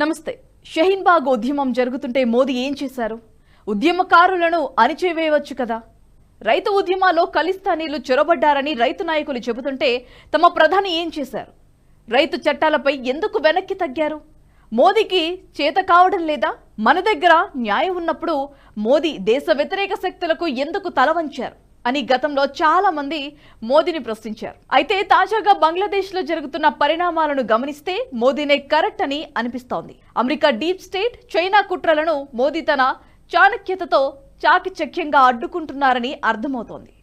నమస్తే. షహీన్బాగ్ ఉద్యమం జరుగుతుంటే మోదీ ఏం చేశారు? ఉద్యమకారులను అణిచివేయవచ్చు కదా. రైతు ఉద్యమాల్లో ఖలిస్తానీలు చొరబడ్డారని రైతు నాయకులు చెబుతుంటే తమ ప్రధాని ఏం చేశారు? రైతు చట్టాలపై ఎందుకు వెనక్కి తగ్గారు? మోదీకి చేత కావడం లేదా? మన దగ్గర న్యాయం ఉన్నప్పుడు మోదీ దేశ వ్యతిరేక శక్తులకు ఎందుకు తల వంచారు అని గతంలో చాలా మంది మోదీని ప్రశ్నించారు. అయితే తాజాగా బంగ్లాదేశ్ లో జరుగుతున్న పరిణామాలను గమనిస్తే మోదీనే కరెక్ట్ అని అనిపిస్తోంది. అమెరికా డీప్ స్టేట్, చైనా కుట్రలను మోదీ తన చాణక్యతతో చాకచక్యంగా అడ్డుకుంటున్నారని అర్థమవుతోంది.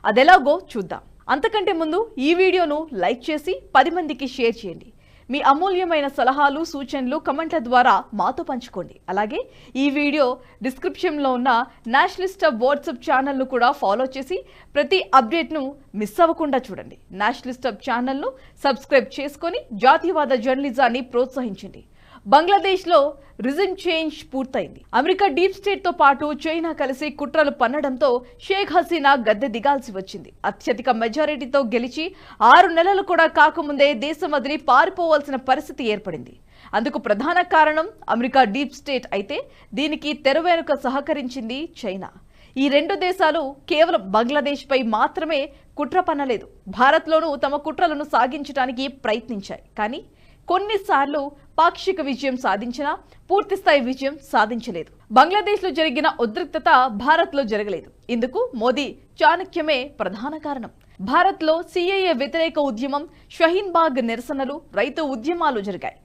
అదెలాగో చూద్దాం. అంతకంటే ముందు ఈ వీడియోను లైక్ చేసి 10 మందికి షేర్ చేయండి. మీ అమూల్యమైన సలహాలు, సూచనలు కమెంట్ల ద్వారా మాతో పంచుకోండి. అలాగే ఈ వీడియో డిస్క్రిప్షన్లో ఉన్న నేషనలిస్ట్ హబ్ వాట్సాప్ ఛానల్ను కూడా ఫాలో చేసి ప్రతి అప్డేట్ను మిస్ అవ్వకుండా చూడండి. నేషనలిస్ట్ హబ్ ఛానల్ను సబ్స్క్రైబ్ చేసుకొని జాతీయవాద జర్నలిజాన్ని ప్రోత్సహించండి. బంగ్లాదేశ్లో రిజిమ్ చేంజ్ పూర్తయింది. అమెరికా డీప్ స్టేట్తో పాటు చైనా కలిసి కుట్రలు పన్నడంతో షేక్ హసీనా గద్దె దిగాల్సి వచ్చింది. అత్యధిక మెజారిటీతో గెలిచి 6 నెలలు కూడా కాకముందే దేశం వదిలి పారిపోవాల్సిన పరిస్థితి ఏర్పడింది. అందుకు ప్రధాన కారణం అమెరికా డీప్ స్టేట్ అయితే దీనికి తెర వెనుక సహకరించింది చైనా. ఈ 2 దేశాలు కేవలం బంగ్లాదేశ్ పై మాత్రమే కుట్ర పన్నలేదు, భారత్లోనూ తమ కుట్రలను సాగించడానికి ప్రయత్నించాయి. కానీ కొన్నిసార్లు పాక్షిక విజయం సాధించినా పూర్తిస్థాయి విజయం సాధించలేదు. బంగ్లాదేశ్లో జరిగిన ఉద్రిక్తత భారత్లో జరగలేదు. ఇందుకు మోదీ చాణక్యమే ప్రధాన కారణం. భారత్లో సిఏఏ వ్యతిరేక ఉద్యమం, షహీన్బాగ్ నిరసనలు, రైతు ఉద్యమాలు జరిగాయి.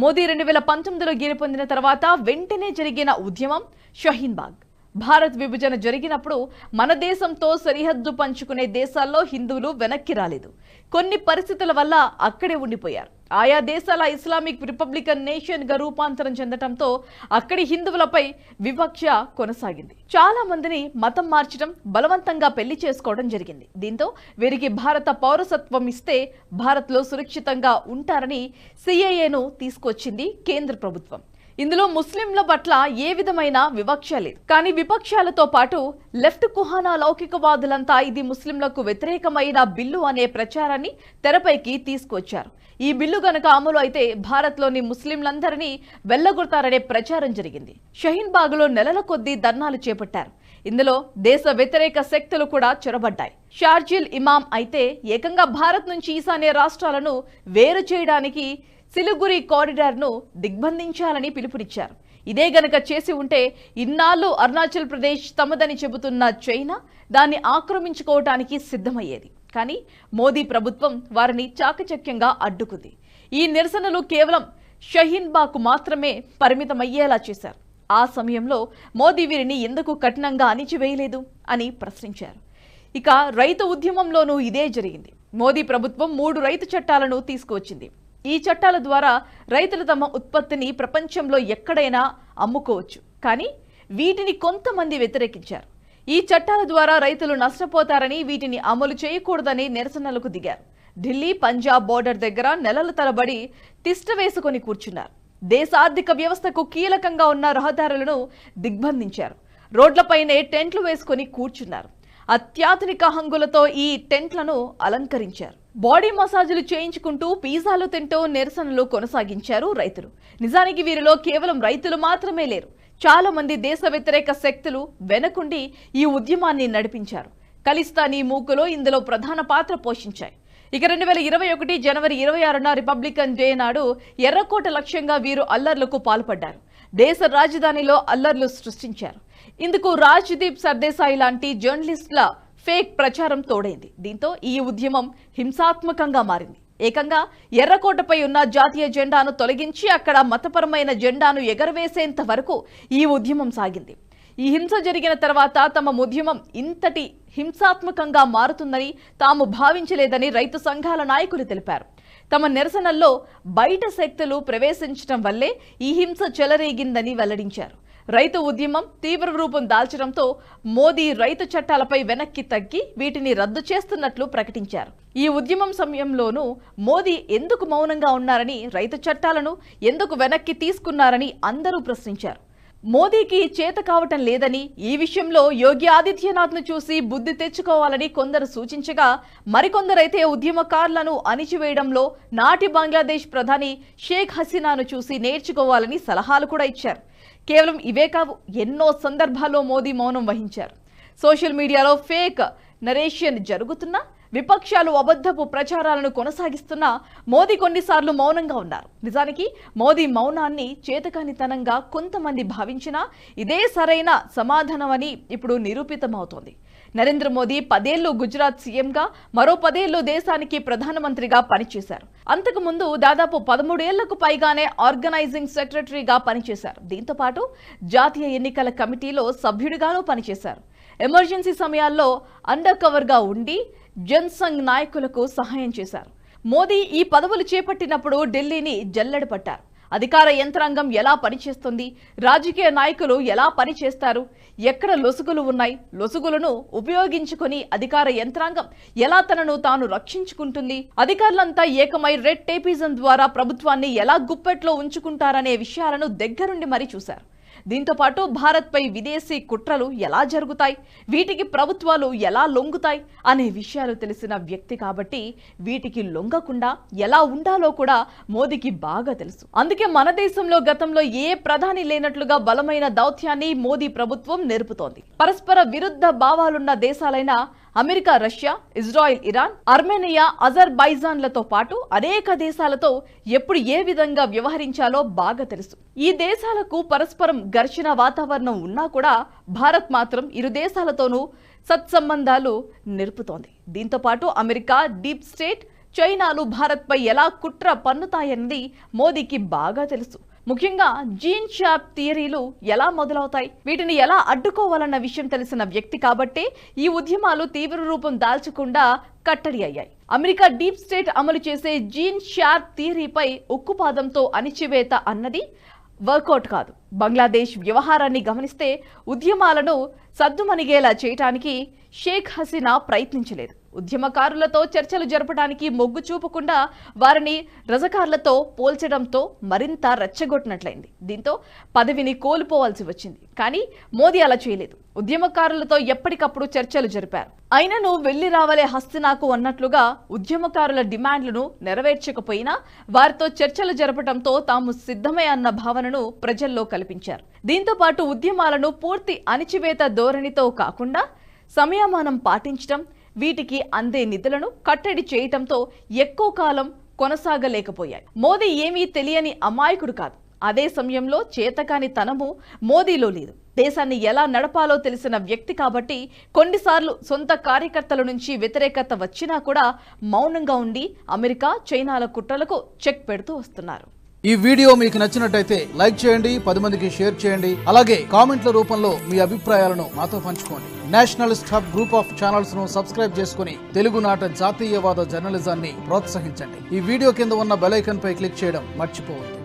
మోదీ 2019లో గెలుపొందిన తర్వాత వెంటనే జరిగిన ఉద్యమం షహీన్బాగ్. భారత్ విభజన జరిగినప్పుడు మన దేశంతో సరిహద్దు పంచుకునే దేశాల్లో హిందువులు వెనక్కి రాలేదు. కొన్ని పరిస్థితుల వల్ల అక్కడే ఉండిపోయారు. ఆయా దేశాల ఇస్లామిక్ రిపబ్లికన్ నేషన్ గా రూపాంతరం చెందడంతో అక్కడి హిందువులపై వివక్ష కొనసాగింది. చాలా మందిని మతం మార్చడం, బలవంతంగా పెళ్లి చేసుకోవడం జరిగింది. దీంతో వీరికి భారత పౌరసత్వం ఇస్తే భారత్లో సురక్షితంగా ఉంటారని సిఏఏను తీసుకొచ్చింది కేంద్ర ప్రభుత్వం. ఇందులో ముస్లింల పట్ల ఏ విధమైన వివక్ష లేదు. కానీ విపక్షాలతో పాటు లెఫ్ట్ కుహానా లౌకికవాదులంతా ఇది ముస్లింలకు వ్యతిరేకమైన బిల్లు అనే ప్రచారాన్ని తెరపైకి తీసుకొచ్చారు. ఈ బిల్లు గనక అమలు అయితే భారత్లోని ముస్లింలందరినీ వెళ్లగొడతారనే ప్రచారం జరిగింది. షహీన్బాగ్లో నెలల కొద్దీ ధర్నాలు చేపట్టారు. ఇందులో దేశ వ్యతిరేక శక్తులు కూడా చొరబడ్డాయి. షార్జిల్ ఇమాం అయితే ఏకంగా భారత్ నుంచి ఈశాన్య రాష్ట్రాలను వేరు చేయడానికి సిలిగురి కారిడార్ను దిగ్బంధించాలని పిలుపునిచ్చారు. ఇదే గనక చేసి ఉంటే ఇన్నాళ్ళు అరుణాచల్ ప్రదేశ్ తమదని చెబుతున్న చైనా దాన్ని ఆక్రమించుకోవటానికి సిద్ధమయ్యేది. కానీ మోదీ ప్రభుత్వం వారిని చాకచక్యంగా అడ్డుకుంది. ఈ నిరసనలు కేవలం షహీన్బాగ్కు మాత్రమే పరిమితమయ్యేలా చేశారు. ఆ సమయంలో మోదీ వీరిని ఎందుకు కఠినంగా అణిచివేయలేదు అని ప్రశ్నించారు. ఇక రైతు ఉద్యమంలోనూ ఇదే జరిగింది. మోదీ ప్రభుత్వం 3 రైతు చట్టాలను తీసుకువచ్చింది. ఈ చట్టాల ద్వారా రైతులు తమ ఉత్పత్తిని ప్రపంచంలో ఎక్కడైనా అమ్ముకోవచ్చు. కానీ వీటిని కొంతమంది వ్యతిరేకించారు. ఈ చట్టాల ద్వారా రైతులు నష్టపోతారని, వీటిని అమలు చేయకూడదని నిరసనలకు దిగారు. ఢిల్లీ, పంజాబ్ బోర్డర్ దగ్గర నెలల తరబడి తిష్ట వేసుకొని కూర్చున్నారు. దేశ ఆర్థిక వ్యవస్థకు కీలకంగా ఉన్న రహదారులను దిగ్బంధించారు. రోడ్లపైనే టెంట్లు వేసుకొని కూర్చున్నారు. అత్యాధునిక హంగులతో ఈ టెంట్లను అలంకరించారు. బాడీ మసాజులు చేయించుకుంటూ పిజ్జాలు తింటూ నిరసనలు కొనసాగించారు రైతులు. నిజానికి వీరిలో కేవలం రైతులు మాత్రమే లేరు. చాలా మంది దేశ వ్యతిరేక శక్తులు వెనకుండి ఈ ఉద్యమాన్ని నడిపించారు. ఖలిస్తానీ మూకులు ఇందులో ప్రధాన పాత్ర పోషించాయి. ఇక 2021 జనవరి 26న రిపబ్లికన్ డే నాడు ఎర్రకోట లక్ష్యంగా వీరు అల్లర్లకు పాల్పడ్డారు. దేశ రాజధానిలో అల్లర్లు సృష్టించారు. ఇందుకు రాజ్దీప్ సర్దేశాయి లాంటి జర్నలిస్టుల ఫేక్ ప్రచారం తోడైంది. దీంతో ఈ ఉద్యమం హింసాత్మకంగా మారింది. ఏకంగా ఎర్రకోటపై ఉన్న జాతీయ జెండాను తొలగించి అక్కడ మతపరమైన జెండాను ఎగరవేసేంత వరకు ఈ ఉద్యమం సాగింది. ఈ హింస జరిగిన తర్వాత తమ ఉద్యమం ఇంతటి హింసాత్మకంగా మారుతుందని తాము భావించలేదని రైతు సంఘాల నాయకులు తెలిపారు. తమ నిరసనల్లో బయట శక్తులు ప్రవేశించడం వల్లే ఈ హింస చెలరేగిందని వెల్లడించారు. రైతు ఉద్యమం తీవ్ర రూపం దాల్చడంతో మోదీ రైతు చట్టాలపై వెనక్కి తగ్గి వీటిని రద్దు చేస్తున్నట్లు ప్రకటించారు. ఈ ఉద్యమం సమయంలోనూ మోదీ ఎందుకు మౌనంగా ఉన్నారని, రైతు చట్టాలను ఎందుకు వెనక్కి తీసుకున్నారని అందరూ ప్రశ్నించారు. మోదీకి చేత కావటం లేదని, ఈ విషయంలో యోగి ఆదిత్యనాథ్ను చూసి బుద్ధి తెచ్చుకోవాలని కొందరు సూచించగా, మరికొందరైతే ఉద్యమకారులను అణిచివేయడంలో నాటి బంగ్లాదేశ్ ప్రధాని షేక్ హసీనాను చూసి నేర్చుకోవాలని సలహాలు కూడా ఇచ్చారు. కేవలం ఇవే కావు, ఎన్నో సందర్భాల్లో మోదీ మౌనం వహించారు. సోషల్ మీడియాలో ఫేక్ నరేషన్ జరుగుతున్నా, విపక్షాలు అబద్ధపు ప్రచారాలను కొనసాగిస్తున్నా మోదీ కొన్నిసార్లు మౌనంగా ఉన్నారు. నిజానికి మోదీ మౌనాన్ని చేతకానితనంగా కొంతమంది భావించినా ఇదే సరైన సమాధానమని ఇప్పుడు నిరూపితమవుతోంది. నరేంద్ర మోదీ 10 ఏళ్లు గుజరాత్ సీఎంగా, మరో 10 ఏళ్లు దేశానికి ప్రధానమంత్రిగా పనిచేశారు. అంతకుముందు దాదాపు 13 ఏళ్లకు పైగానే ఆర్గనైజింగ్ సెక్రటరీగా పనిచేశారు. దీంతో పాటు జాతీయ ఎన్నికల కమిటీలో సభ్యుడిగానూ పనిచేశారు. ఎమర్జెన్సీ సమయాల్లో అండర్ కవర్గా ఉండి జనసంఘ్ నాయకులకు సహాయం చేశారు. మోదీ ఈ పదవులు చేపట్టినప్పుడు ఢిల్లీని జల్లెడ పట్టారు. అధికార యంత్రాంగం ఎలా పనిచేస్తుంది, రాజకీయ నాయకులు ఎలా పనిచేస్తారు, ఎక్కడ లొసుగులు ఉన్నాయి, లొసుగులను ఉపయోగించుకొని అధికార యంత్రాంగం ఎలా తనను తాను రక్షించుకుంటుంది, అధికారులంతా ఏకమై రెడ్ టేపిజం ద్వారా ప్రభుత్వాన్ని ఎలా గుప్పెట్లో ఉంచుకుంటారనే విషయాలను దగ్గరుండి మరీ చూశారు. దీంతో పాటు భారత్పై విదేశీ కుట్రలు ఎలా జరుగుతాయి, వీటికి ప్రభుత్వాలు ఎలా లొంగుతాయి అనే విషయాలు తెలిసిన వ్యక్తి కాబట్టి వీటికి లొంగకుండా ఎలా ఉండాలో కూడా మోదీకి బాగా తెలుసు. అందుకే మన దేశంలో గతంలో ఏ ప్రధాని లేనట్లుగా బలమైన దౌత్యాన్ని మోదీ ప్రభుత్వం నేర్పుతోంది. పరస్పర విరుద్ధ భావాలున్న దేశాలైన America, Russia, Israel, Iran, Armenia, అజర్బైజాన్లతో పాటు అనేక దేశాలతో ఎప్పుడు ఏ విధంగా వ్యవహరించాలో బాగా తెలుసు. ఈ దేశాలకు పరస్పరం ఘర్షణ వాతావరణం ఉన్నా కూడా భారత్ మాత్రం ఇరు దేశాలతోనూ సత్సంబంధాలు నిలుపుతోంది. దీంతో పాటు అమెరికా, డీప్ స్టేట్, చైనాలు భారత్పై ఎలా కుట్ర పన్నుతాయన్నది మోదీకి బాగా తెలుసు. ముఖ్యంగా జీన్ షార్ప్ థియరీలు ఎలా మొదలవుతాయి, వీటిని ఎలా అడ్డుకోవాలన్న విషయం తెలిసిన వ్యక్తి కాబట్టే ఈ ఉద్యమాలు తీవ్ర రూపం దాల్చకుండా కట్టడి అయ్యాయి. అమెరికా డీప్ స్టేట్ అమలు చేసే జీన్ షార్ప్ థియరీపై ఉక్కుపాదంతో అణిచివేత అన్నది వర్కౌట్ కాదు. బంగ్లాదేశ్ వ్యవహారాన్ని గమనిస్తే ఉద్యమాలను సద్దుమణిగేలా చేయటానికి షేక్ హసీనా ప్రయత్నించలేదు. ఉద్యమకారులతో చర్చలు జరపడానికి మొగ్గు చూపకుండా వారిని రజకార్లతో పోల్చడంతో మరింత రెచ్చగొట్టినట్లయింది. దీంతో పదవిని కోల్పోవాల్సి వచ్చింది. కానీ మోదీ అలా చేయలేదు. ఉద్యమకారులతో ఎప్పటికప్పుడు చర్చలు జరిపారు. అయినను వెళ్లి రావలే హస్తినాకు అన్నట్లుగా ఉద్యమకారుల డిమాండ్లను నెరవేర్చకపోయినా వారితో చర్చలు జరపడంతో తాము సిద్ధమే అన్న భావనను ప్రజల్లో కల్పించారు. దీంతో పాటు ఉద్యమాలను పూర్తి అణిచివేత ధోరణితో కాకుండా సంయమనం పాటించడం, వీటికి అందే నిధులను కట్టడి చేయటంతో ఎక్కువ కాలం కొనసాగలేకపోయాయి. మోదీ ఏమీ తెలియని అమాయకుడు కాదు. అదే సమయంలో చేతకాని తనము మోదీలో లేదు. దేశాన్ని ఎలా నడపాలో తెలిసిన వ్యక్తి కాబట్టి కొన్నిసార్లు సొంత కార్యకర్తల నుంచి వ్యతిరేకత వచ్చినా కూడా మౌనంగా ఉండి అమెరికా, చైనాల కుట్రలకు చెక్ పెడుతూ వస్తున్నారు. ఈ వీడియో మీకు నచ్చినట్టయితే లైక్ చేయండి, 10 మందికి షేర్ చేయండి. అలాగే కామెంట్ల రూపంలో మీ అభిప్రాయాలను మాతో పంచుకోండి. Nationalist hub group of channels ను సబ్స్క్రైబ్ చేసుకుని తెలుగునాట జాతీయవాద జర్నలిజాన్ని ప్రోత్సహించండి. ఈ వీడియో కింద ఉన్న బెల్ ఐకాన్ పై క్లిక్ చేయడం మర్చిపోవద్దు.